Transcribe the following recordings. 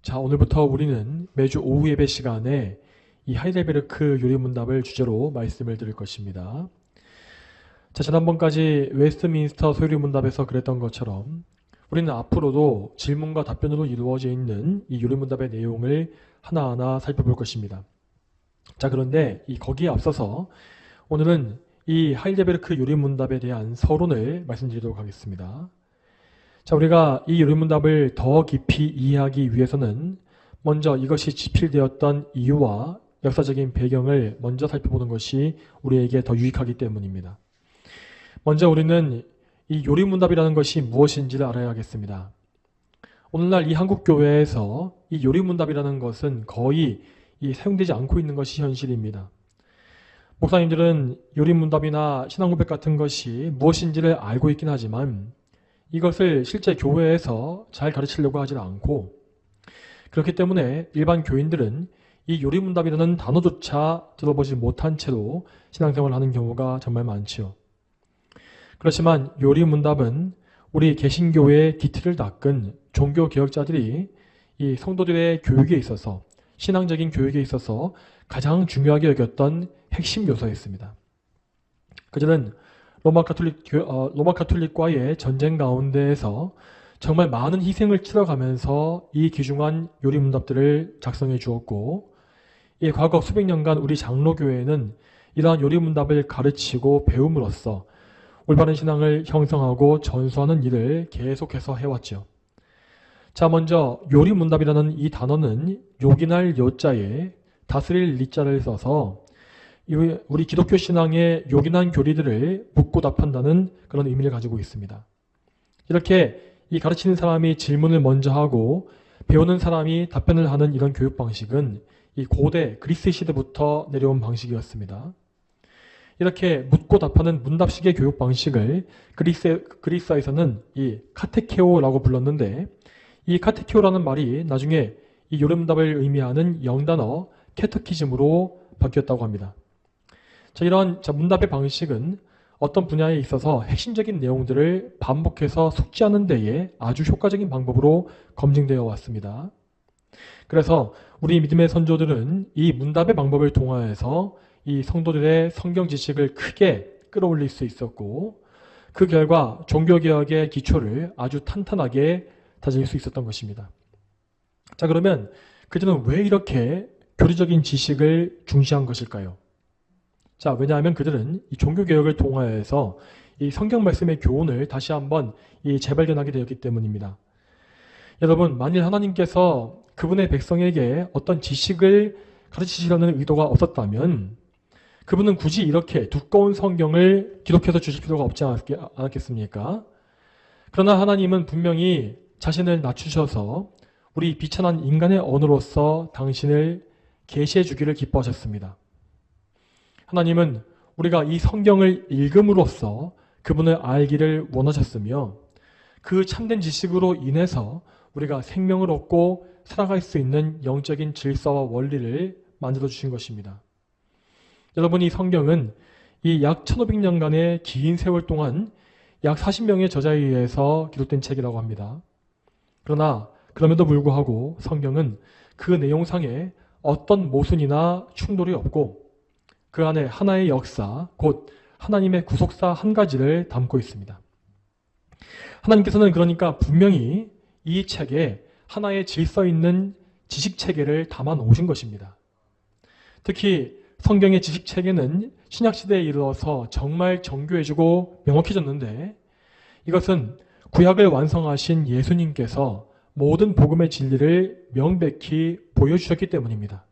자, 오늘부터 우리는 매주 오후 예배 시간에 이 하이델베르크 요리문답을 주제로 말씀을 드릴 것입니다. 자, 지난번까지 웨스트민스터 소요리문답에서 그랬던 것처럼 우리는 앞으로도 질문과 답변으로 이루어져 있는 이 요리문답의 내용을 하나하나 살펴볼 것입니다. 자, 그런데 거기에 앞서서 오늘은 이 하이델베르크 요리문답에 대한 서론을 말씀드리도록 하겠습니다. 자, 우리가 이 요리문답을 더 깊이 이해하기 위해서는 먼저 이것이 집필되었던 이유와 역사적인 배경을 먼저 살펴보는 것이 우리에게 더 유익하기 때문입니다. 먼저 우리는 이 요리문답이라는 것이 무엇인지를 알아야 하겠습니다. 오늘날 이 한국교회에서 이 요리문답이라는 것은 거의 사용되지 않고 있는 것이 현실입니다. 목사님들은 요리문답이나 신앙고백 같은 것이 무엇인지를 알고 있긴 하지만 이것을 실제 교회에서 잘 가르치려고 하지 않고, 그렇기 때문에 일반 교인들은 이 요리문답이라는 단어조차 들어보지 못한 채로 신앙생활을 하는 경우가 정말 많지요. 그렇지만 요리문답은 우리 개신교회의 기틀을 닦은 종교개혁자들이 이 성도들의 교육에 있어서, 신앙적인 교육에 있어서 가장 중요하게 여겼던 핵심 요소였습니다. 그들은 로마 카톨릭과의 전쟁 가운데에서 정말 많은 희생을 치러가면서 이 귀중한 요리문답들을 작성해 주었고, 이 과거 수백 년간 우리 장로교회는 이러한 요리문답을 가르치고 배움으로써 올바른 신앙을 형성하고 전수하는 일을 계속해서 해왔죠. 자, 먼저 요리문답이라는 이 단어는 요긴할 요자에 다스릴 리자를 써서 우리 기독교 신앙의 요긴한 교리들을 묻고 답한다는 그런 의미를 가지고 있습니다. 이렇게 이 가르치는 사람이 질문을 먼저 하고 배우는 사람이 답변을 하는 이런 교육 방식은 이 고대 그리스 시대부터 내려온 방식이었습니다. 이렇게 묻고 답하는 문답식의 교육 방식을 그리스어에서는 이 카테케오라고 불렀는데, 이 카테케오라는 말이 나중에 이 요리문답을 의미하는 영단어 캐터키즘으로 바뀌었다고 합니다. 자, 이런 문답의 방식은 어떤 분야에 있어서 핵심적인 내용들을 반복해서 숙지하는 데에 아주 효과적인 방법으로 검증되어 왔습니다. 그래서 우리 믿음의 선조들은 이 문답의 방법을 통하여서 이 성도들의 성경 지식을 크게 끌어올릴 수 있었고, 그 결과 종교개혁의 기초를 아주 탄탄하게 다질 수 있었던 것입니다. 자, 그러면 그들은 왜 이렇게 교리적인 지식을 중시한 것일까요? 자, 왜냐하면 그들은 이 종교개혁을 통하여서 이 성경 말씀의 교훈을 다시 한번 재발견하게 되었기 때문입니다. 여러분, 만일 하나님께서 그분의 백성에게 어떤 지식을 가르치시려는 의도가 없었다면 그분은 굳이 이렇게 두꺼운 성경을 기록해서 주실 필요가 없지 않았겠습니까? 그러나 하나님은 분명히 자신을 낮추셔서 우리 비천한 인간의 언어로서 당신을 계시해 주기를 기뻐하셨습니다. 하나님은 우리가 이 성경을 읽음으로써 그분을 알기를 원하셨으며, 그 참된 지식으로 인해서 우리가 생명을 얻고 살아갈 수 있는 영적인 질서와 원리를 만들어 주신 것입니다. 여러분, 이 성경은 이 약 1500년간의 긴 세월 동안 약 40명의 저자에 의해서 기록된 책이라고 합니다. 그러나 그럼에도 불구하고 성경은 그 내용상에 어떤 모순이나 충돌이 없고 그 안에 하나의 역사, 곧 하나님의 구속사 한 가지를 담고 있습니다. 하나님께서는 그러니까 분명히 이 책에 하나의 질서 있는 지식체계를 담아 놓으신 것입니다. 특히 성경의 지식체계는 신약시대에 이르러서 정말 정교해지고 명확해졌는데, 이것은 구약을 완성하신 예수님께서 모든 복음의 진리를 명백히 보여주셨기 때문입니다.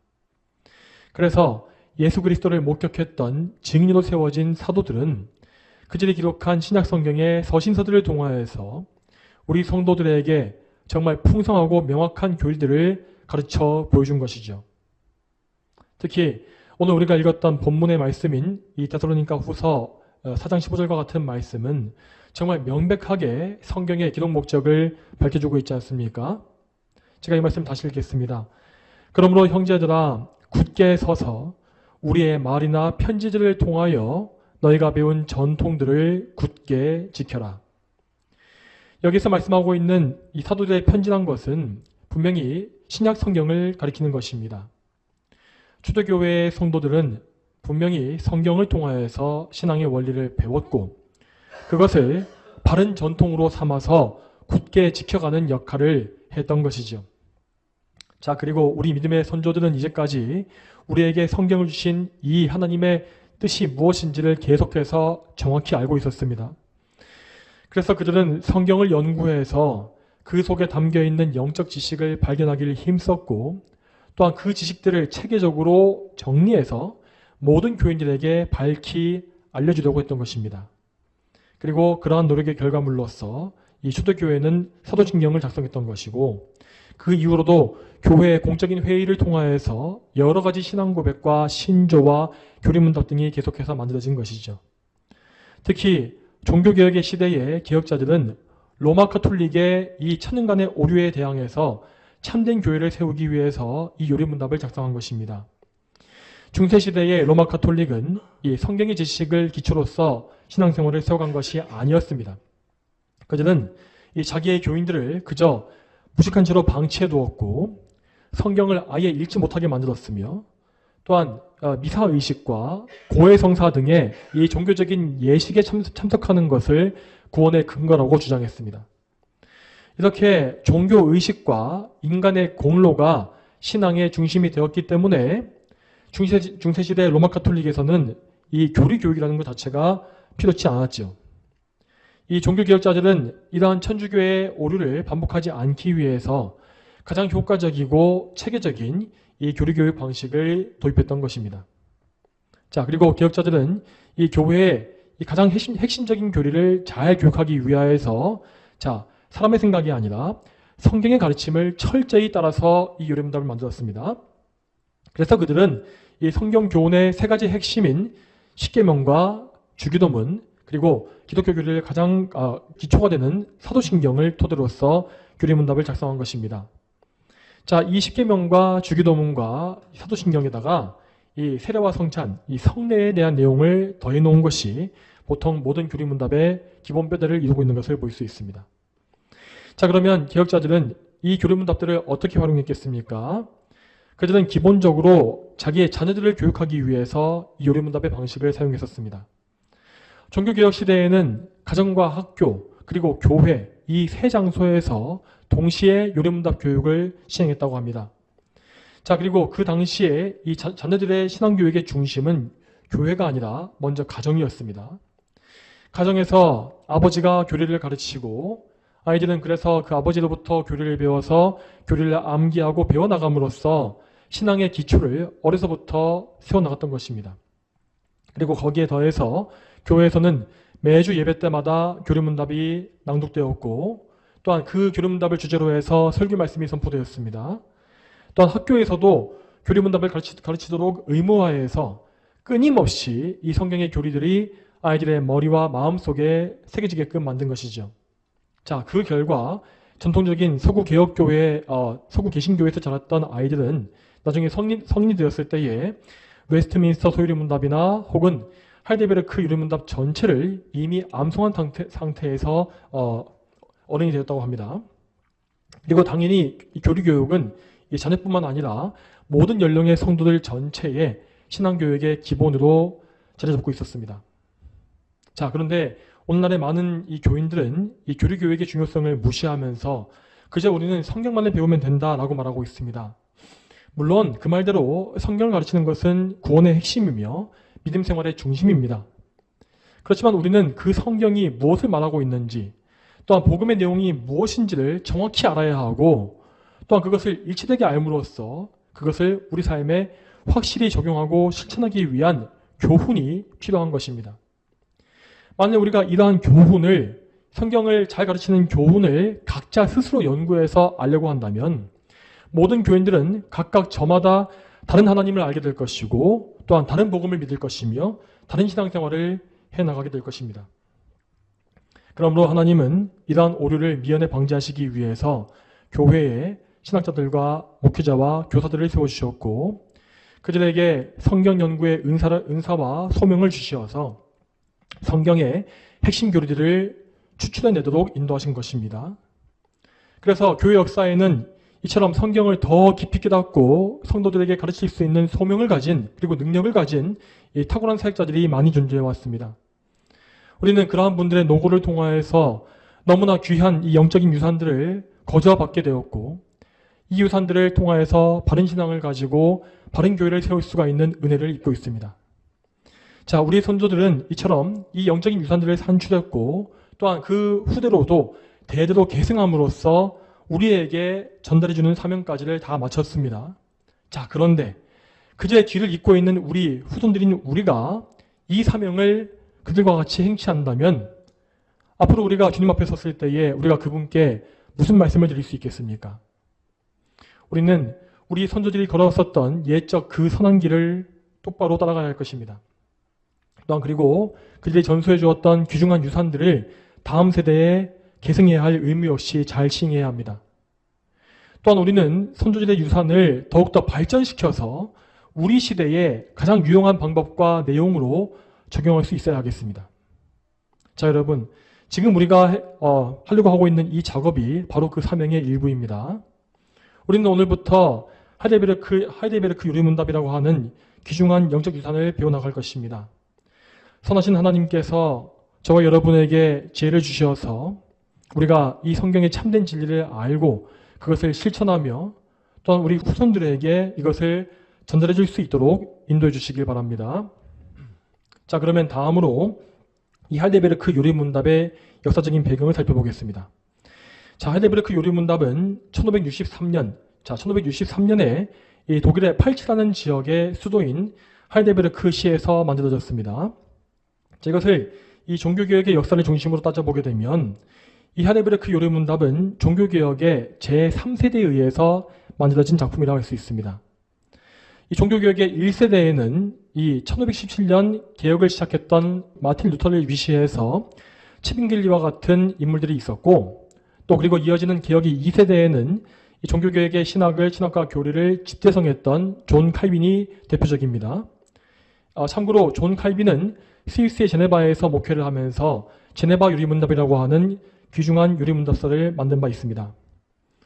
그래서 예수 그리스도를 목격했던 증인으로 세워진 사도들은 그들이 기록한 신약성경의 서신서들을 통하여서 우리 성도들에게 정말 풍성하고 명확한 교리들을 가르쳐 보여준 것이죠. 특히 오늘 우리가 읽었던 본문의 말씀인 이 데살로니가 후서 4장 15절과 같은 말씀은 정말 명백하게 성경의 기록 목적을 밝혀주고 있지 않습니까? 제가 이 말씀 다시 읽겠습니다. 그러므로 형제들아, 굳게 서서 우리의 말이나 편지들을 통하여 너희가 배운 전통들을 굳게 지켜라. 여기서 말씀하고 있는 이 사도들의 편지란 것은 분명히 신약 성경을 가리키는 것입니다. 초대교회의 성도들은 분명히 성경을 통하여서 신앙의 원리를 배웠고 그것을 바른 전통으로 삼아서 굳게 지켜가는 역할을 했던 것이죠. 자, 그리고 우리 믿음의 선조들은 이제까지 우리에게 성경을 주신 이 하나님의 뜻이 무엇인지를 계속해서 정확히 알고 있었습니다. 그래서 그들은 성경을 연구해서 그 속에 담겨있는 영적 지식을 발견하기를 힘썼고 또한 그 지식들을 체계적으로 정리해서 모든 교인들에게 밝히 알려주려고 했던 것입니다. 그리고 그러한 노력의 결과물로서 이 초대교회는 사도신경을 작성했던 것이고 그 이후로도 교회의 공적인 회의를 통하여서 여러 가지 신앙 고백과 신조와 교리문답 등이 계속해서 만들어진 것이죠. 특히 종교개혁의 시대의 개혁자들은 로마 카톨릭의 이 천년간의 오류에 대항해서 참된 교회를 세우기 위해서 이 요리문답을 작성한 것입니다. 중세시대의 로마 카톨릭은 이 성경의 지식을 기초로서 신앙생활을 세워간 것이 아니었습니다. 그들은 이 자기의 교인들을 그저 무식한 채로 방치해 두었고 성경을 아예 읽지 못하게 만들었으며 또한 미사의식과 고해성사 등의 이 종교적인 예식에 참석하는 것을 구원의 근거라고 주장했습니다. 이렇게 종교의식과 인간의 공로가 신앙의 중심이 되었기 때문에 중세시대 로마 카톨릭에서는 이 교리교육이라는 것 자체가 필요치 않았죠. 이 종교개혁자들은 이러한 천주교의 오류를 반복하지 않기 위해서 가장 효과적이고 체계적인 이 교리교육 방식을 도입했던 것입니다. 자, 그리고 개혁자들은 이 교회의 이 가장 핵심적인 교리를 잘 교육하기 위하여서 자, 사람의 생각이 아니라 성경의 가르침을 철저히 따라서 이 요리문답을 만들었습니다. 그래서 그들은 이 성경 교훈의 세 가지 핵심인 십계명과 주기도문 그리고 기독교 교리를 가장 기초가 되는 사도신경을 토대로서 교리문답을 작성한 것입니다. 자, 이 십계명과 주기도문과 사도신경에다가 이 세례와 성찬, 이 성례에 대한 내용을 더해 놓은 것이 보통 모든 교리문답의 기본 뼈대를 이루고 있는 것을 볼 수 있습니다. 자, 그러면 개혁자들은 이 교리문답들을 어떻게 활용했겠습니까? 그들은 기본적으로 자기의 자녀들을 교육하기 위해서 이 요리문답의 방식을 사용했었습니다. 종교개혁 시대에는 가정과 학교 그리고 교회 이 세 장소에서 동시에 요리문답 교육을 시행했다고 합니다. 자, 그리고 그 당시에 이 자녀들의 신앙교육의 중심은 교회가 아니라 먼저 가정이었습니다. 가정에서 아버지가 교리를 가르치고 아이들은 그래서 그 아버지로부터 교리를 배워서 교리를 암기하고 배워나감으로써 신앙의 기초를 어려서부터 세워나갔던 것입니다. 그리고 거기에 더해서 교회에서는 매주 예배 때마다 교리문답이 낭독되었고 또한 그 교리문답을 주제로 해서 설교 말씀이 선포되었습니다. 또한 학교에서도 교리문답을 가르치도록 의무화해서 끊임없이 이 성경의 교리들이 아이들의 머리와 마음속에 새겨지게끔 만든 것이죠. 자, 그 결과 전통적인 서구 개혁교회, 서구 개신교회에서 자랐던 아이들은 나중에 성인이 되었을 때에 웨스트민스터 소요리문답이나 혹은 하이델베르크 요리문답 전체를 이미 암송한 상태에서 어른이 되었다고 합니다. 그리고 당연히 이 교리교육은 이 자녀뿐만 아니라 모든 연령의 성도들 전체의 신앙교육의 기본으로 자리 잡고 있었습니다. 자, 그런데 오늘날의 많은 이 교인들은 이 교리교육의 중요성을 무시하면서 그저 우리는 성경만을 배우면 된다라고 말하고 있습니다. 물론 그 말대로 성경을 가르치는 것은 구원의 핵심이며 믿음 생활의 중심입니다. 그렇지만 우리는 그 성경이 무엇을 말하고 있는지 또한 복음의 내용이 무엇인지를 정확히 알아야 하고 또한 그것을 일치되게 알므로써 그것을 우리 삶에 확실히 적용하고 실천하기 위한 교훈이 필요한 것입니다. 만약 우리가 이러한 교훈을 성경을 잘 가르치는 교훈을 각자 스스로 연구해서 알려고 한다면 모든 교인들은 각각 저마다 다른 하나님을 알게 될 것이고 또한 다른 복음을 믿을 것이며 다른 신앙생활을 해나가게 될 것입니다. 그러므로 하나님은 이러한 오류를 미연에 방지하시기 위해서 교회에 신학자들과 목회자와 교사들을 세워주셨고 그들에게 성경 연구의 은사와 소명을 주시어서 성경의 핵심 교리들을 추출해내도록 인도하신 것입니다. 그래서 교회 역사에는 이처럼 성경을 더 깊이 깨닫고 성도들에게 가르칠 수 있는 소명을 가진 그리고 능력을 가진 이 탁월한 사역자들이 많이 존재해 왔습니다. 우리는 그러한 분들의 노고를 통하여서 너무나 귀한 이 영적인 유산들을 거저받게 되었고 이 유산들을 통하여서 바른 신앙을 가지고 바른 교회를 세울 수가 있는 은혜를 입고 있습니다. 자, 우리 선조들은 이처럼 이 영적인 유산들을 산출했고 또한 그 후대로도 대대로 계승함으로써 우리에게 전달해주는 사명까지를 다 마쳤습니다. 자, 그런데 그제의 뒤를 잇고 있는 우리 후손들인 우리가 이 사명을 그들과 같이 행치한다면 앞으로 우리가 주님 앞에 섰을 때에 우리가 그분께 무슨 말씀을 드릴 수 있겠습니까? 우리는 우리 선조들이 걸어왔었던 옛적 그 선한 길을 똑바로 따라가야 할 것입니다. 또한 그리고 그들이 전수해 주었던 귀중한 유산들을 다음 세대에 계승해야 할 의무 역시 잘 시행해야 합니다. 또한 우리는 선조들의 유산을 더욱더 발전시켜서 우리 시대에 가장 유용한 방법과 내용으로 적용할 수 있어야 하겠습니다. 자, 여러분, 지금 우리가 하려고 하고 있는 이 작업이 바로 그 사명의 일부입니다. 우리는 오늘부터 하이델베르크 요리문답이라고 하는 귀중한 영적 유산을 배워나갈 것입니다. 선하신 하나님께서 저와 여러분에게 지혜를 주셔서 우리가 이 성경의 참된 진리를 알고 그것을 실천하며 또한 우리 후손들에게 이것을 전달해 줄 수 있도록 인도해 주시길 바랍니다. 자, 그러면 다음으로 이 하이델베르크 요리문답의 역사적인 배경을 살펴보겠습니다. 자, 하이델베르크 요리문답은 1563년에 이 독일의 팔치라는 지역의 수도인 하이델베르크 시에서 만들어졌습니다. 자, 이것을 이 종교개혁의 역사를 중심으로 따져보게 되면 이 하이델베르크 요리문답은 종교개혁의 제3세대에 의해서 만들어진 작품이라고 할 수 있습니다. 이 종교개혁의 1세대에는 이 1517년 개혁을 시작했던 마틴 루터를 위시해서 치빙길리와 같은 인물들이 있었고 또 그리고 이어지는 개혁의 2세대에는 이 종교개혁의 신학과 교리를 집대성했던 존 칼빈이 대표적입니다. 참고로 존 칼빈은 스위스의 제네바에서 목회를 하면서 제네바 유리문답이라고 하는 귀중한 유리문답서를 만든 바 있습니다.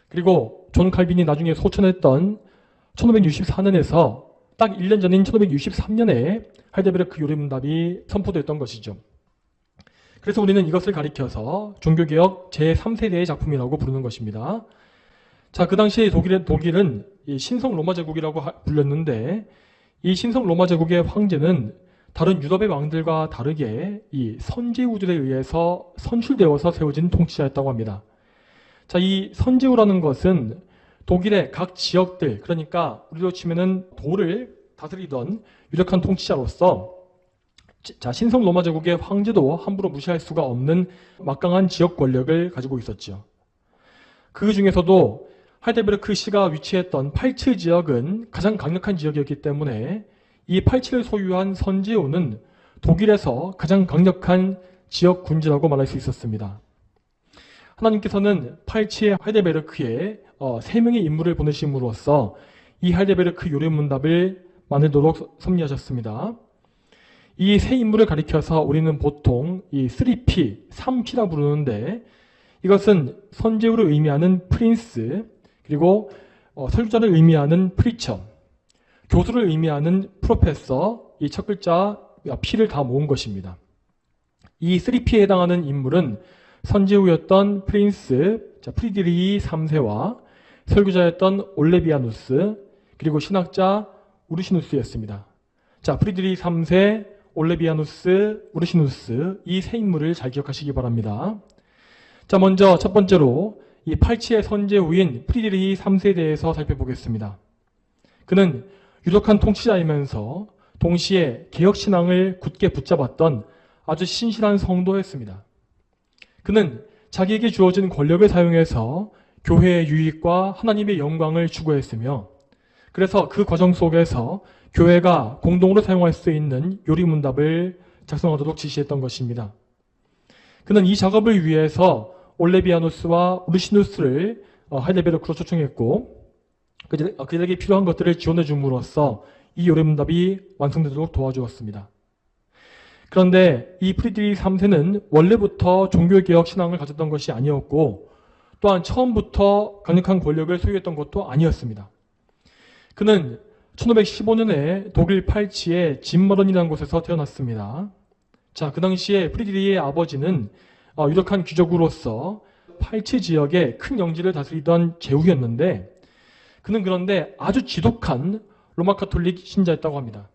그리고 존 칼빈이 나중에 소천했던 1564년에서 딱 1년 전인 1563년에 하이델베르크 요리문답이 선포됐던 것이죠. 그래서 우리는 이것을 가리켜서 종교개혁 제3세대의 작품이라고 부르는 것입니다. 자, 그 당시에 독일은 이 신성 로마 제국이라고 불렸는데 이 신성 로마 제국의 황제는 다른 유럽의 왕들과 다르게 이 선제후들에 의해서 선출되어서 세워진 통치자였다고 합니다. 자, 이 선제후라는 것은 독일의 각 지역들, 그러니까 우리로 치면은 도를 다스리던 유력한 통치자로서 자, 신성 로마 제국의 황제도 함부로 무시할 수가 없는 막강한 지역 권력을 가지고 있었죠. 그 중에서도 하이델베르크 시가 위치했던 팔츠 지역은 가장 강력한 지역이었기 때문에 이 팔츠를 소유한 선제후는 독일에서 가장 강력한 지역 군주라고 말할 수 있었습니다. 하나님께서는 팔츠의 하이델베르크에 3명의 인물을 보내심으로써 이 하이델베르크 요리문답을 만들도록 섭리하셨습니다. 이 세 인물을 가리켜서 우리는 보통 이 3P, 3P라 부르는데 이것은 선제후를 의미하는 프린스, 그리고 설교자를 의미하는 프리처, 교수를 의미하는 프로페서, 이 첫 글자 P를 다 모은 것입니다. 이 3P에 해당하는 인물은 선제후였던 프린스 프리드리히 3세와 설교자였던 올레비아누스, 그리고 신학자 우르시누스였습니다. 자, 프리드리히 3세, 올레비아누스, 우르시누스, 이 세 인물을 잘 기억하시기 바랍니다. 자, 먼저 첫 번째로 이 팔치의 선제후인 프리드리히 3세에 대해서 살펴보겠습니다. 그는 유력한 통치자이면서 동시에 개혁신앙을 굳게 붙잡았던 아주 신실한 성도였습니다. 그는 자기에게 주어진 권력을 사용해서 교회의 유익과 하나님의 영광을 추구했으며 그래서 그 과정 속에서 교회가 공동으로 사용할 수 있는 요리문답을 작성하도록 지시했던 것입니다. 그는 이 작업을 위해서 올레비아누스와 우르시누스를 하이델베르크로 초청했고 그들에게 필요한 것들을 지원해 줌으로써 이 요리문답이 완성되도록 도와주었습니다. 그런데 이 프리드리히 3세는 원래부터 종교개혁 신앙을 가졌던 것이 아니었고 또한 처음부터 강력한 권력을 소유했던 것도 아니었습니다. 그는 1515년에 독일 팔치의 짐머런이라는 곳에서 태어났습니다. 자, 그 당시에 프리드리히의 아버지는 유력한 귀족으로서 팔치 지역의 큰 영지를 다스리던 제후였는데 그는 그런데 아주 지독한 로마 카톨릭 신자였다고 합니다.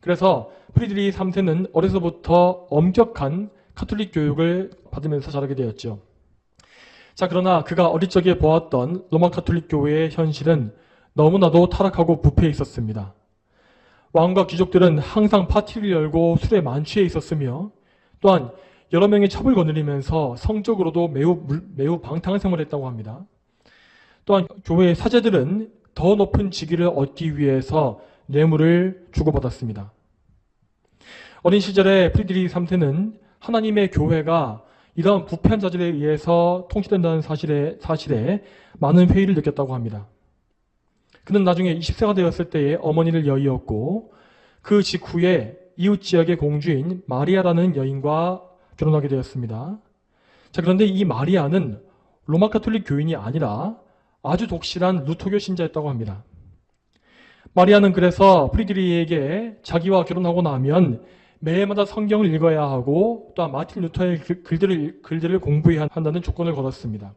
그래서 프리드리히 3세는 어려서부터 엄격한 카톨릭 교육을 받으면서 자라게 되었죠. 자, 그러나 그가 어릴 적에 보았던 로마 카톨릭 교회의 현실은 너무나도 타락하고 부패해 있었습니다. 왕과 귀족들은 항상 파티를 열고 술에 만취해 있었으며 또한 여러 명의 첩을 거느리면서 성적으로도 매우 방탕한 생활을 했다고 합니다. 또한 교회의 사제들은 더 높은 직위를 얻기 위해서 뇌물을 주고받았습니다. 어린 시절에 프리드리히 3세는 하나님의 교회가 이러한 부패한 자질에 의해서 통치된다는 사실에 많은 회의를 느꼈다고 합니다. 그는 나중에 20세가 되었을 때에 어머니를 여의었고 그 직후에 이웃 지역의 공주인 마리아라는 여인과 결혼하게 되었습니다. 자, 그런데 이 마리아는 로마 카톨릭 교인이 아니라 아주 독실한 루터교 신자였다고 합니다. 마리아는 그래서 프리드리히에게 자기와 결혼하고 나면 매일마다 성경을 읽어야 하고 또한 마틴 루터의 글들을 공부해야 한다는 조건을 걸었습니다.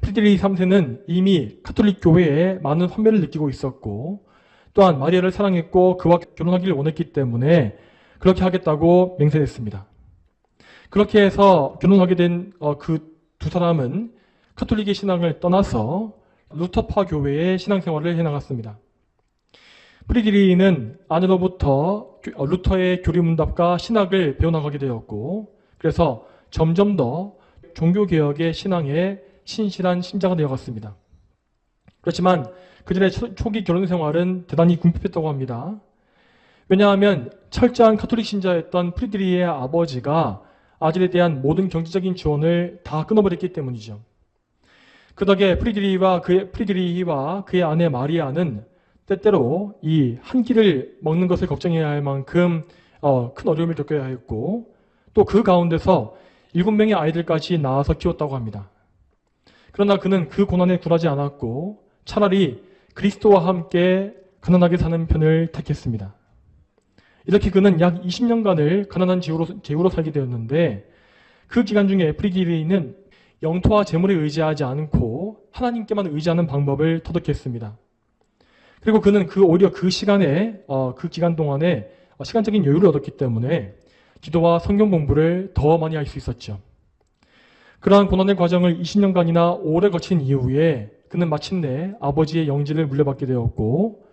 프리드리히 3세는 이미 카톨릭 교회에 많은 환멸을 느끼고 있었고 또한 마리아를 사랑했고 그와 결혼하기를 원했기 때문에 그렇게 하겠다고 맹세했습니다. 그렇게 해서 결혼하게 된 그 두 사람은 카톨릭의 신앙을 떠나서 루터파 교회의 신앙생활을 해나갔습니다. 프리드리히는 아내로부터 루터의 교리문답과 신학을 배워나가게 되었고 그래서 점점 더 종교개혁의 신앙에 신실한 신자가 되어갔습니다. 그렇지만 그들의 초기 결혼 생활은 대단히 궁핍했다고 합니다. 왜냐하면 철저한 카톨릭 신자였던 프리드리히의 아버지가 아들에 대한 모든 경제적인 지원을 다 끊어버렸기 때문이죠. 그 덕에 프리드리히와 그의 아내 마리아는 때때로 이 한 끼를 먹는 것을 걱정해야 할 만큼 큰 어려움을 겪어야 했고 또 그 가운데서 7명의 아이들까지 낳아서 키웠다고 합니다. 그러나 그는 그 고난에 굴하지 않았고 차라리 그리스도와 함께 가난하게 사는 편을 택했습니다. 이렇게 그는 약 20년간을 가난한 제후로 살게 되었는데 그 기간 중에 프리드리히는 영토와 재물에 의지하지 않고 하나님께만 의지하는 방법을 터득했습니다. 그리고 그는 오히려 그 기간 동안에 시간적인 여유를 얻었기 때문에 기도와 성경 공부를 더 많이 할 수 있었죠. 그러한 고난의 과정을 20년간이나 오래 거친 이후에 그는 마침내 아버지의 영지를 물려받게 되었고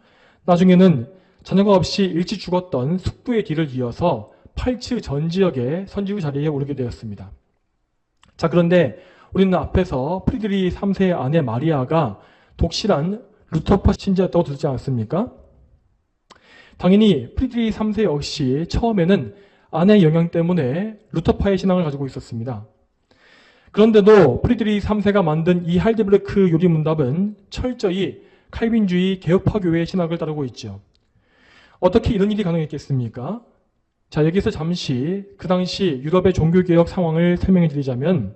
나중에는 자녀가 없이 일찍 죽었던 숙부의 뒤를 이어서 팔츠 전 지역의 선지후 자리에 오르게 되었습니다. 자, 그런데 우리는 앞에서 프리드리히 3세의 아내 마리아가 독실한 루터파 신자였다고 들었지 않습니까? 당연히 프리드리히 3세 역시 처음에는 아내의 영향 때문에 루터파의 신앙을 가지고 있었습니다. 그런데도 프리드리히 3세가 만든 이 하이델베르크 요리문답은 철저히 칼빈주의 개혁파 교회의 신학을 따르고 있죠. 어떻게 이런 일이 가능했겠습니까? 자, 여기서 잠시 그 당시 유럽의 종교개혁 상황을 설명해 드리자면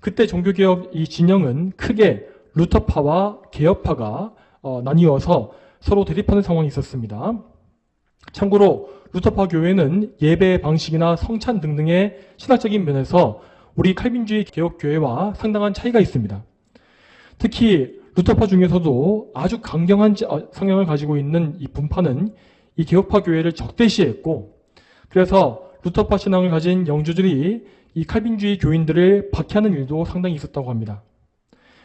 그때 종교개혁 이 진영은 크게 루터파와 개혁파가 나뉘어서 서로 대립하는 상황이 있었습니다. 참고로 루터파 교회는 예배 방식이나 성찬 등등의 신학적인 면에서 우리 칼빈주의 개혁교회와 상당한 차이가 있습니다. 특히 루터파 중에서도 아주 강경한 성향을 가지고 있는 이 분파는 이 개혁파 교회를 적대시했고 그래서 루터파 신앙을 가진 영주들이 이 칼빈주의 교인들을 박해하는 일도 상당히 있었다고 합니다.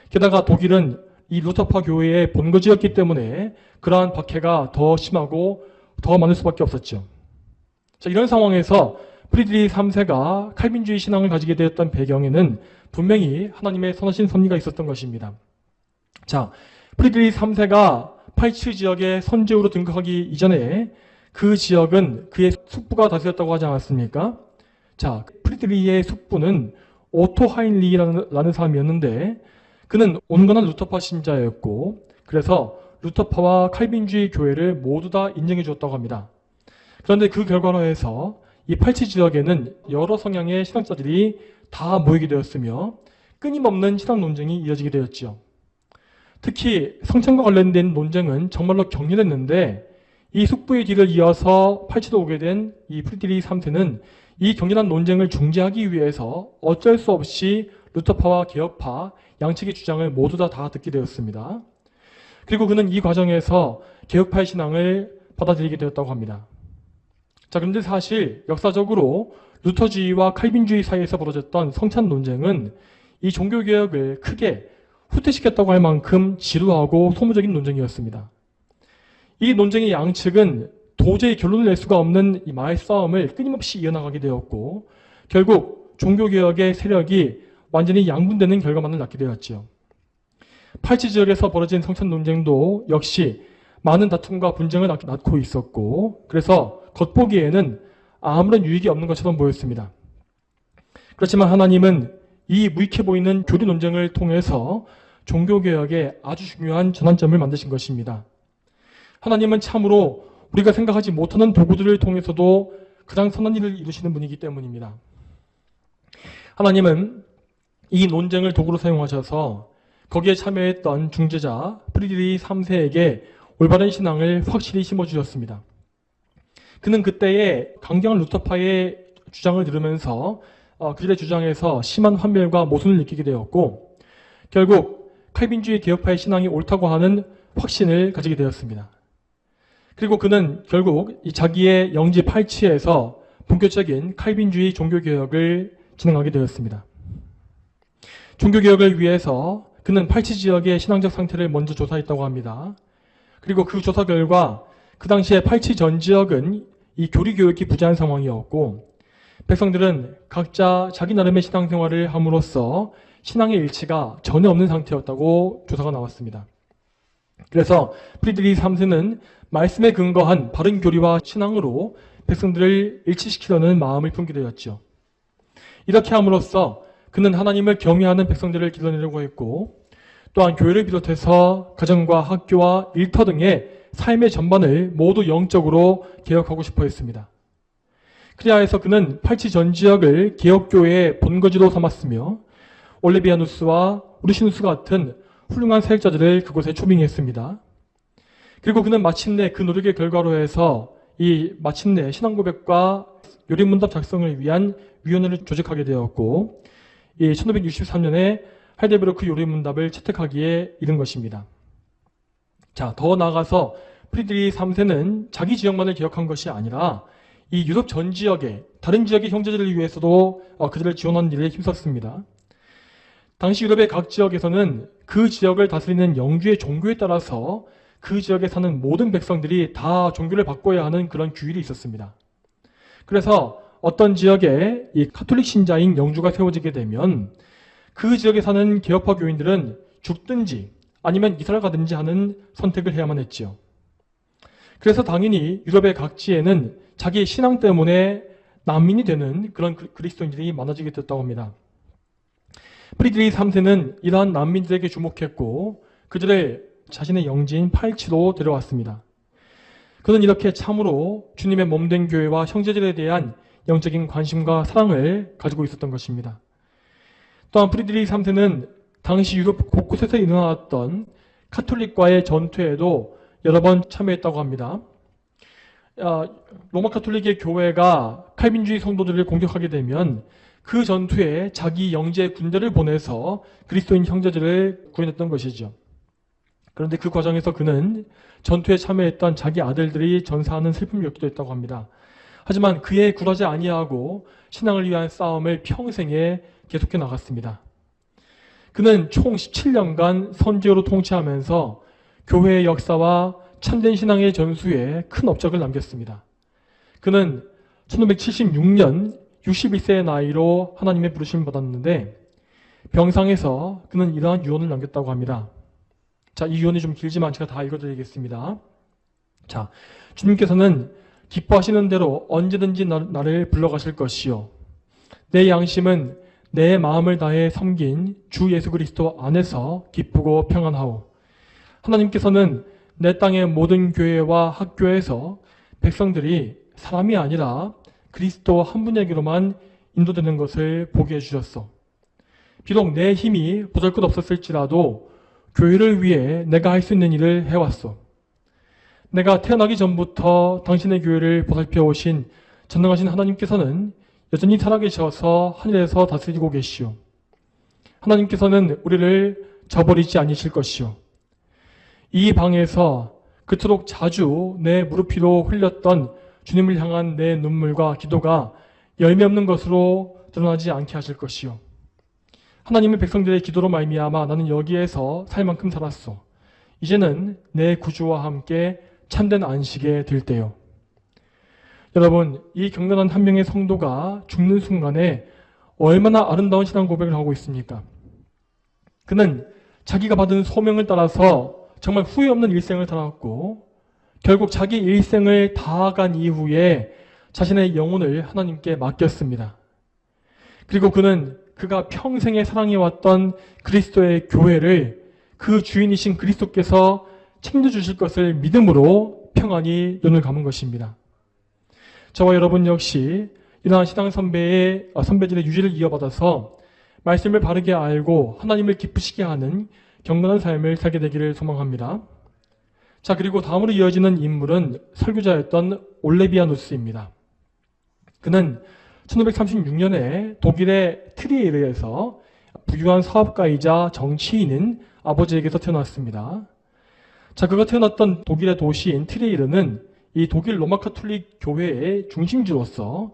게다가 독일은 이 루터파 교회의 본거지였기 때문에 그러한 박해가 더 심하고 더 많을 수밖에 없었죠. 자, 이런 상황에서 프리드리히 3세가 칼빈주의 신앙을 가지게 되었던 배경에는 분명히 하나님의 선하신 섭리가 있었던 것입니다. 자, 프리드리히 3세가 팔츠 지역의 선제후로 등극하기 이전에 그 지역은 그의 숙부가 다스렸다고 하지 않았습니까? 자, 프리드리히의 숙부는 오토 하인리히라는 사람이었는데 그는 온건한 루터파 신자였고 그래서 루터파와 칼빈주의 교회를 모두 다 인정해 주었다고 합니다. 그런데 그 결과로 해서 이 팔치 지역에는 여러 성향의 신학자들이 다 모이게 되었으며 끊임없는 신학 논쟁이 이어지게 되었지요. 특히 성찬과 관련된 논쟁은 정말로 격렬했는데 이 숙부의 뒤를 이어서 팔치도 오게 된 이 프리드리히 3세는 이 격렬한 논쟁을 중재하기 위해서 어쩔 수 없이 루터파와 개혁파 양측의 주장을 모두 다 듣게 되었습니다. 그리고 그는 이 과정에서 개혁파의 신앙을 받아들이게 되었다고 합니다. 자, 그런데 사실 역사적으로 루터주의와 칼빈주의 사이에서 벌어졌던 성찬 논쟁은 이 종교개혁을 크게 후퇴시켰다고 할 만큼 지루하고 소모적인 논쟁이었습니다. 이 논쟁의 양측은 도저히 결론을 낼 수가 없는 이 말싸움을 끊임없이 이어나가게 되었고 결국 종교개혁의 세력이 완전히 양분되는 결과만을 낳게 되었지요. 팔치 지역에서 벌어진 성찬 논쟁도 역시 많은 다툼과 분쟁을 낳고 있었고 그래서 겉보기에는 아무런 유익이 없는 것처럼 보였습니다. 그렇지만 하나님은 이 무익해 보이는 교리 논쟁을 통해서 종교개혁에 아주 중요한 전환점을 만드신 것입니다. 하나님은 참으로 우리가 생각하지 못하는 도구들을 통해서도 가장 선한 일을 이루시는 분이기 때문입니다. 하나님은 이 논쟁을 도구로 사용하셔서 거기에 참여했던 중재자 프리드리히 3세에게 올바른 신앙을 확실히 심어주셨습니다. 그는 그때의 강경한 루터파의 주장을 들으면서 그들의 주장에서 심한 환멸과 모순을 느끼게 되었고 결국 칼빈주의 개혁파의 신앙이 옳다고 하는 확신을 가지게 되었습니다. 그리고 그는 결국 이 자기의 영지 팔치에서 본격적인 칼빈주의 종교개혁을 진행하게 되었습니다. 종교개혁을 위해서 그는 팔치 지역의 신앙적 상태를 먼저 조사했다고 합니다. 그리고 그 조사 결과 그 당시에 팔치 전 지역은 이 교리교육이 부재한 상황이었고 백성들은 각자 자기 나름의 신앙생활을 함으로써 신앙의 일치가 전혀 없는 상태였다고 조사가 나왔습니다. 그래서 프리드리히 3세는 말씀에 근거한 바른 교리와 신앙으로 백성들을 일치시키려는 마음을 품게 되었죠. 이렇게 함으로써 그는 하나님을 경외하는 백성들을 길러내려고 했고 또한 교회를 비롯해서 가정과 학교와 일터 등의 삶의 전반을 모두 영적으로 개혁하고 싶어 했습니다. 그리하여서 그는 팔치 전 지역을 개혁교회의 본거지로 삼았으며 올레비아누스와 우르시누스 같은 훌륭한 사역자들을 그곳에 초빙했습니다. 그리고 그는 마침내 그 노력의 결과로 해서 마침내 신앙고백과 요리문답 작성을 위한 위원회를 조직하게 되었고 1563년에 하이델베르크 요리문답을 채택하기에 이른 것입니다. 자, 더 나아가서 프리드리히 3세는 자기 지역만을 개혁한 것이 아니라 이 유럽 전 지역의 다른 지역의 형제들을 위해서도 그들을 지원하는 일에 힘썼습니다. 당시 유럽의 각 지역에서는 그 지역을 다스리는 영주의 종교에 따라서 그 지역에 사는 모든 백성들이 다 종교를 바꿔야 하는 그런 규율이 있었습니다. 그래서 어떤 지역에 이 카톨릭 신자인 영주가 세워지게 되면 그 지역에 사는 개혁파 교인들은 죽든지 아니면 이사를 가든지 하는 선택을 해야만 했지요. 그래서 당연히 유럽의 각지에는 자기의 신앙 때문에 난민이 되는 그런 그리스도인들이 많아지게 됐다고 합니다. 프리드리히 3세는 이러한 난민들에게 주목했고 그들을 자신의 영지인 팔치로 데려왔습니다. 그는 이렇게 참으로 주님의 몸된 교회와 형제들에 대한 영적인 관심과 사랑을 가지고 있었던 것입니다. 또한 프리드리히 3세는 당시 유럽 곳곳에서 일어났던 카톨릭과의 전투에도 여러 번 참여했다고 합니다. 로마 카톨릭의 교회가 칼빈주의 성도들을 공격하게 되면 그 전투에 자기 영지의 군대를 보내서 그리스도인 형제들을 구해냈던 것이죠. 그런데 그 과정에서 그는 전투에 참여했던 자기 아들들이 전사하는 슬픔을 겪기도 했다고 합니다. 하지만 그에 굴하지 아니하고 신앙을 위한 싸움을 평생에 계속해 나갔습니다. 그는 총 17년간 선지자로 통치하면서 교회의 역사와 참된 신앙의 전수에 큰 업적을 남겼습니다. 그는 1576년 61세의 나이로 하나님의 부르심을 받았는데 병상에서 그는 이러한 유언을 남겼다고 합니다. 자, 이 유언이 좀 길지만 제가 다 읽어드리겠습니다. 자, 주님께서는 기뻐하시는 대로 언제든지 나를 불러가실 것이요. 내 양심은 내 마음을 다해 섬긴 주 예수 그리스도 안에서 기쁘고 평안하오. 하나님께서는 내 땅의 모든 교회와 학교에서 백성들이 사람이 아니라 그리스도 한 분에게로만 인도되는 것을 보게 해주셨소. 비록 내 힘이 보잘것없었을지라도 교회를 위해 내가 할 수 있는 일을 해왔소. 내가 태어나기 전부터 당신의 교회를 보살펴 오신 전능하신 하나님께서는 여전히 살아계셔서 하늘에서 다스리고 계시오. 하나님께서는 우리를 저버리지 않으실 것이오. 이 방에서 그토록 자주 내 무릎 위로 흘렸던 주님을 향한 내 눈물과 기도가 열매 없는 것으로 드러나지 않게 하실 것이오. 하나님의 백성들의 기도로 말미암아 나는 여기에서 살 만큼 살았소. 이제는 내 구주와 함께 참된 안식에 들 때요. 여러분, 이 경건한 한 명의 성도가 죽는 순간에 얼마나 아름다운 신앙 고백을 하고 있습니까? 그는 자기가 받은 소명을 따라서 정말 후회 없는 일생을 살았고 결국 자기 일생을 다간 이후에 자신의 영혼을 하나님께 맡겼습니다. 그리고 그는 그가 평생에 사랑해왔던 그리스도의 교회를 그 주인이신 그리스도께서 챙겨주실 것을 믿음으로 평안히 눈을 감은 것입니다. 저와 여러분 역시 이러한 신앙 선배들의 유지를 이어받아서 말씀을 바르게 알고 하나님을 기쁘시게 하는 경건한 삶을 살게 되기를 소망합니다. 자, 그리고 다음으로 이어지는 인물은 설교자였던 올레비아누스입니다. 그는 1536년에 독일의 트리에르에서 부유한 사업가이자 정치인인 아버지에게서 태어났습니다. 자, 그가 태어났던 독일의 도시인 트리에르는 이 독일 로마 카톨릭 교회의 중심지로서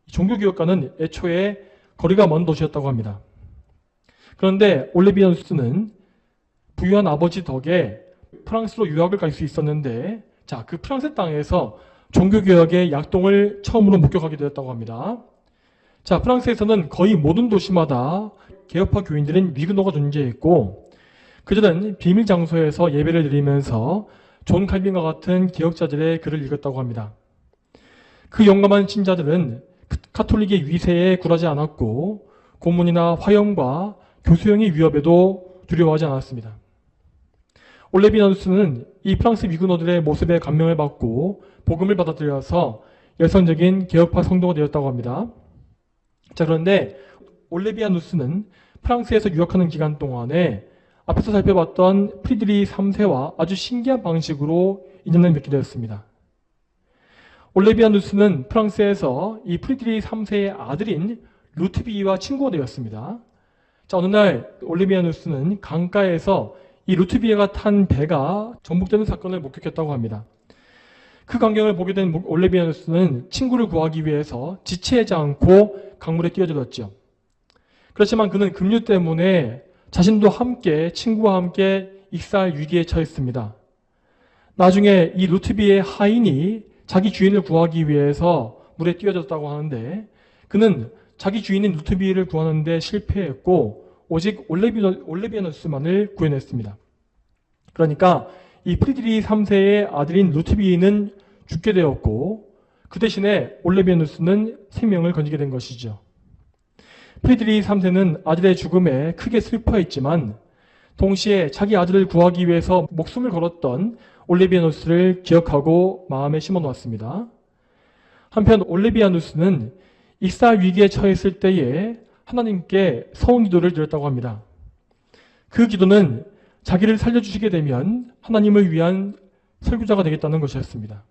종교개혁과는 애초에 거리가 먼 도시였다고 합니다. 그런데 올레비아누스는 부유한 아버지 덕에 프랑스로 유학을 갈 수 있었는데, 자, 그 프랑스 땅에서 종교개혁의 약동을 처음으로 목격하게 되었다고 합니다. 자, 프랑스에서는 거의 모든 도시마다 개혁파 교인들인 위그노가 존재했고, 그들은 비밀 장소에서 예배를 드리면서 존 칼빈과 같은 개혁자들의 글을 읽었다고 합니다. 그 용감한 신자들은 카톨릭의 위세에 굴하지 않았고 고문이나 화형과 교수형의 위협에도 두려워하지 않았습니다. 올레비아누스는 이 프랑스 위그노들의 모습에 감명을 받고 복음을 받아들여서 열성적인 개혁파 성도가 되었다고 합니다. 자, 그런데 올레비아누스는 프랑스에서 유학하는 기간 동안에 앞에서 살펴봤던 프리드리 3세와 아주 신기한 방식으로 인연을 맺게 되었습니다. 올레비아누스는 프랑스에서 이 프리드리 3세의 아들인 루트비와 친구가 되었습니다. 자, 어느 날 올레비아누스는 강가에서 이 루트비에가 탄 배가 전복되는 사건을 목격했다고 합니다. 그 광경을 보게 된 올레비아누스는 친구를 구하기 위해서 지체하지 않고 강물에 뛰어들었죠. 그렇지만 그는 급류 때문에 자신도 함께 친구와 함께 익사할 위기에 처했습니다. 나중에 이 루트비의 하인이 자기 주인을 구하기 위해서 물에 뛰어들었다고 하는데 그는 자기 주인인 루트비를 구하는데 실패했고 오직 올레비아누스만을 구해냈습니다. 그러니까 이 프리드리 3세의 아들인 루트비는 죽게 되었고 그 대신에 올레비아누스는 생명을 건지게 된 것이죠. 프리드리 3세는 아들의 죽음에 크게 슬퍼했지만 동시에 자기 아들을 구하기 위해서 목숨을 걸었던 올레비아누스를 기억하고 마음에 심어놓았습니다. 한편 올레비아누스는 익사 위기에 처했을 때에 하나님께 서원 기도를 드렸다고 합니다. 그 기도는 자기를 살려주시게 되면 하나님을 위한 설교자가 되겠다는 것이었습니다.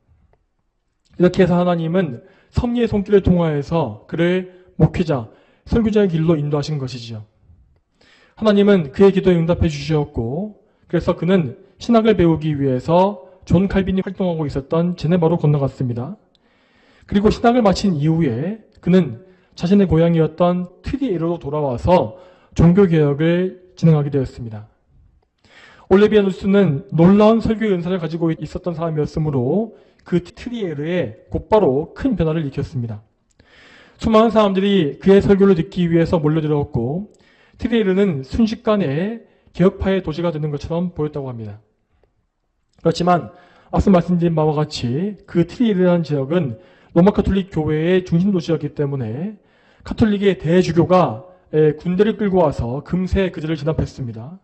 이렇게 해서 하나님은 섭리의 손길을 통하여서 그를 목회자, 설교자의 길로 인도하신 것이지요. 하나님은 그의 기도에 응답해 주셨고 그래서 그는 신학을 배우기 위해서 존 칼빈이 활동하고 있었던 제네바로 건너갔습니다. 그리고 신학을 마친 이후에 그는 자신의 고향이었던 트리에르로 돌아와서 종교개혁을 진행하게 되었습니다. 올레비아누스는 놀라운 설교의 은사를 가지고 있었던 사람이었으므로 그 트리에르에 곧바로 큰 변화를 일으켰습니다. 수많은 사람들이 그의 설교를 듣기 위해서 몰려들었고 트리에르는 순식간에 개혁파의 도시가 되는 것처럼 보였다고 합니다. 그렇지만 앞서 말씀드린 바와 같이 그 트리에르라는 지역은 로마 카톨릭 교회의 중심 도시였기 때문에 카톨릭의 대주교가 군대를 끌고 와서 금세 그들을 진압했습니다.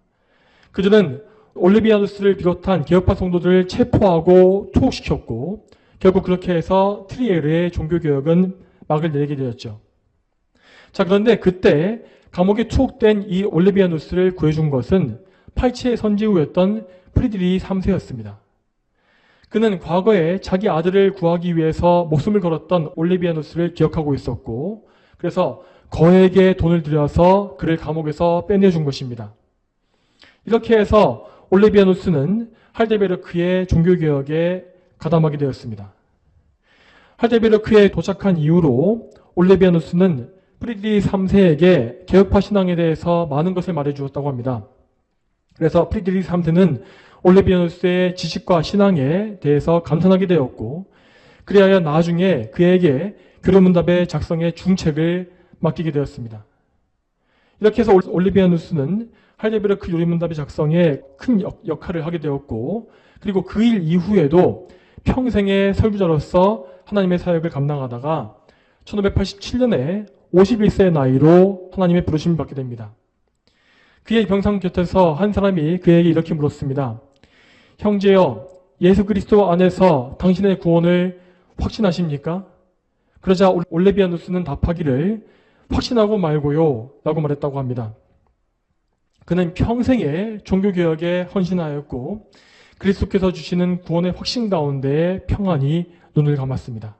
그들은 올레비아누스를 비롯한 개혁파 성도들을 체포하고 투옥시켰고 결국 그렇게 해서 트리에르의 종교개혁은 막을 내리게 되었죠. 자, 그런데 그때 감옥에 투옥된 이 올레비아누스를 구해준 것은 팔치의 선지후였던 프리드리히 3세였습니다. 그는 과거에 자기 아들을 구하기 위해서 목숨을 걸었던 올레비아누스를 기억하고 있었고, 그래서 거액의 돈을 들여서 그를 감옥에서 빼내준 것입니다. 이렇게 해서 올레비아누스는 할데베르크의 종교개혁에 가담하게 되었습니다. 할데베르크에 도착한 이후로 올레비아누스는 프리드리히 3세에게 개혁파 신앙에 대해서 많은 것을 말해주었다고 합니다. 그래서 프리드리히 3세는 올레비아누스의 지식과 신앙에 대해서 감탄하게 되었고, 그리하여 나중에 그에게 교리문답의 작성의 중책을 맡기게 되었습니다. 이렇게 해서 올레비아누스는 할데베르크 요리문답의 작성에 큰 역할을 하게 되었고, 그리고 그 일 이후에도 평생의 설교자로서 하나님의 사역을 감당하다가 1587년에 51세의 나이로 하나님의 부르심을 받게 됩니다. 그의 병상 곁에서 한 사람이 그에게 이렇게 물었습니다. 형제여, 예수 그리스도 안에서 당신의 구원을 확신하십니까? 그러자 올레비아누스는 답하기를 확신하고 말고요 라고 말했다고 합니다. 그는 평생의 종교개혁에 헌신하였고 그리스도께서 주시는 구원의 확신 가운데 평안히 눈을 감았습니다.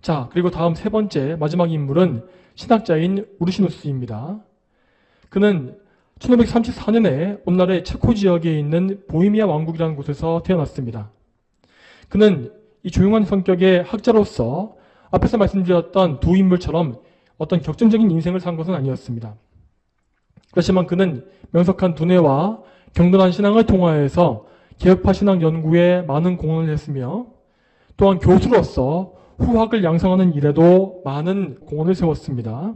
자, 그리고 다음 세 번째 마지막 인물은 신학자인 우르시누스입니다. 그는 1534년에 오늘날의 체코 지역에 있는 보헤미아 왕국이라는 곳에서 태어났습니다. 그는 이 조용한 성격의 학자로서 앞에서 말씀드렸던 두 인물처럼 어떤 격전적인 인생을 산 것은 아니었습니다. 그렇지만 그는 명석한 두뇌와 경건한 신앙을 통하여서 개혁파 신앙 연구에 많은 공헌을 했으며 또한 교수로서 후학을 양성하는 일에도 많은 공헌을 세웠습니다.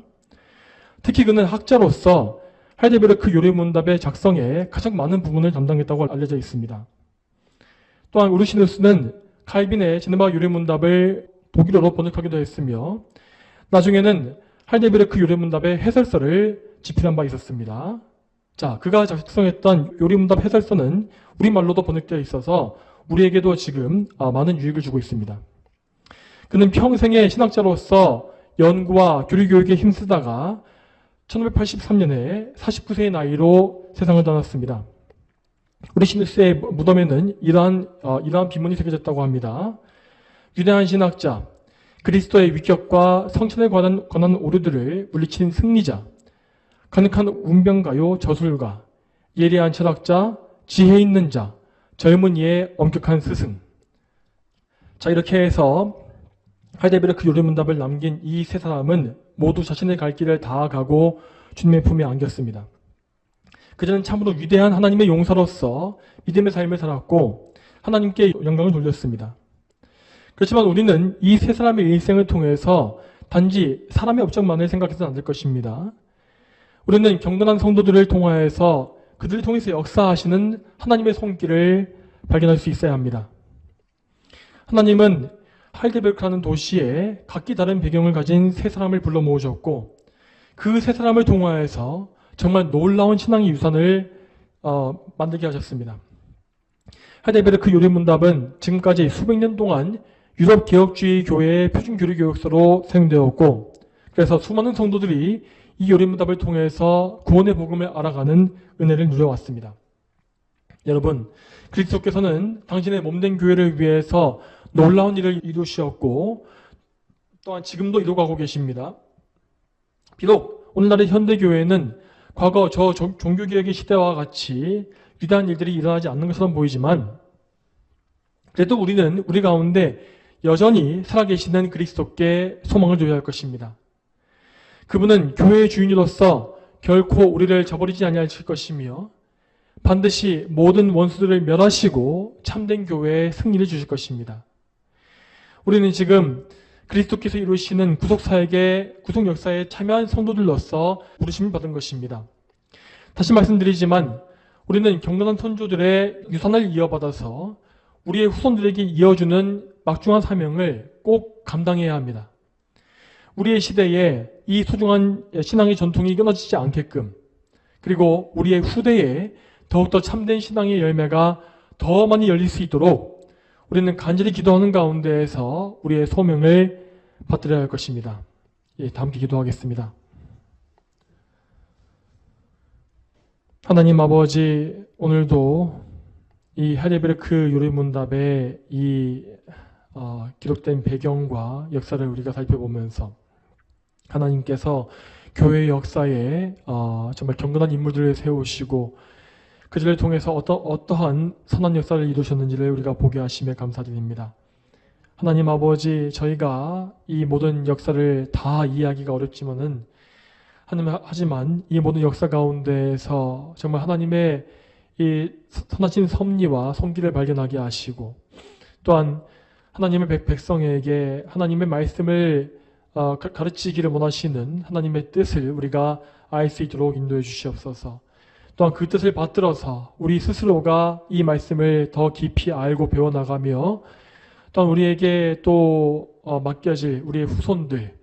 특히 그는 학자로서 할데베르크 요리문답의 작성에 가장 많은 부분을 담당했다고 알려져 있습니다. 또한 우르시누스는 칼빈의 제네바 요리문답을 독일어로 번역하기도 했으며 나중에는 할데베르크 요리문답의 해설서를 집필한 바 있었습니다. 자, 그가 작성했던 요리문답 해설서는 우리말로도 번역되어 있어서 우리에게도 지금 많은 유익을 주고 있습니다. 그는 평생의 신학자로서 연구와 교리교육에 힘쓰다가 1583년에 49세의 나이로 세상을 떠났습니다. 우르시누스의 무덤에는 이러한 비문이 새겨졌다고 합니다. 위대한 신학자, 그리스도의 위격과 성천에 관한 오류들을 물리친 승리자, 가능한 운명가요 저술가, 예리한 철학자, 지혜 있는 자, 젊은이의 엄격한 스승. 자, 이렇게 해서 할데베르크 요리문답을 남긴 이 세 사람은 모두 자신의 갈 길을 다 가고 주님의 품에 안겼습니다. 그들은 참으로 위대한 하나님의 용사로서 믿음의 삶을 살았고 하나님께 영광을 돌렸습니다. 그렇지만 우리는 이 세 사람의 일생을 통해서 단지 사람의 업적만을 생각해서는 안 될 것입니다. 우리는 경건한 성도들을 통하여서 그들을 통해서 역사하시는 하나님의 손길을 발견할 수 있어야 합니다. 하나님은 할데베르크라는 도시에 각기 다른 배경을 가진 세 사람을 불러 모으셨고 그 세 사람을 통하여서 정말 놀라운 신앙의 유산을 만들게 하셨습니다. 할데베르크 요리문답은 지금까지 수백 년 동안 유럽 개혁주의 교회의 표준 교리 교육서로 사용되었고 그래서 수많은 성도들이 이 요리문답을 통해서 구원의 복음을 알아가는 은혜를 누려왔습니다. 여러분, 그리스도께서는 당신의 몸된 교회를 위해서 놀라운 일을 이루셨고 또한 지금도 이루어가고 계십니다. 비록 오늘날의 현대교회는 과거 저 종교개혁의 시대와 같이 위대한 일들이 일어나지 않는 것처럼 보이지만 그래도 우리는 우리 가운데 여전히 살아계시는 그리스도께 소망을 두어야 할 것입니다. 그분은 교회의 주인으로서 결코 우리를 저버리지 아니하실 것이며 반드시 모든 원수들을 멸하시고 참된 교회에 승리를 주실 것입니다. 우리는 지금 그리스도께서 이루시는 구속사역의 구속 역사에 참여한 성도들로서 부르심을 받은 것입니다. 다시 말씀드리지만 우리는 경건한 선조들의 유산을 이어받아서 우리의 후손들에게 이어주는 막중한 사명을 꼭 감당해야 합니다. 우리의 시대에 이 소중한 신앙의 전통이 끊어지지 않게끔 그리고 우리의 후대에 더욱더 참된 신앙의 열매가 더 많이 열릴 수 있도록 우리는 간절히 기도하는 가운데에서 우리의 소명을 받들어야 할 것입니다. 예, 다 함께 기도하겠습니다. 하나님 아버지, 오늘도 이 하이델베르크 요리문답의 이 기록된 배경과 역사를 우리가 살펴보면서 하나님께서 교회의 역사에 정말 경건한 인물들을 세우시고 그들을 통해서 어떠한 선한 역사를 이루셨는지를 우리가 보게 하심에 감사드립니다. 하나님 아버지, 저희가 이 모든 역사를 다 이해하기가 어렵지만은 하지만 이 모든 역사 가운데에서 정말 하나님의 이 선하신 섭리와 손길을 발견하게 하시고 또한 하나님의 백성에게 하나님의 말씀을 가르치기를 원하시는 하나님의 뜻을 우리가 알 수 있도록 인도해 주시옵소서. 또한 그 뜻을 받들어서 우리 스스로가 이 말씀을 더 깊이 알고 배워나가며 또한 우리에게 또 맡겨질 우리의 후손들,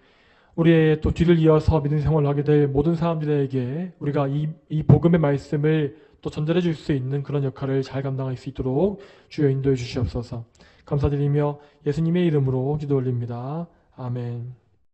우리의 또 뒤를 이어서 믿음 생활을 하게 될 모든 사람들에게 우리가 이 복음의 말씀을 또 전달해 줄 수 있는 그런 역할을 잘 감당할 수 있도록 주여 인도해 주시옵소서. 감사드리며 예수님의 이름으로 기도 올립니다. 아멘.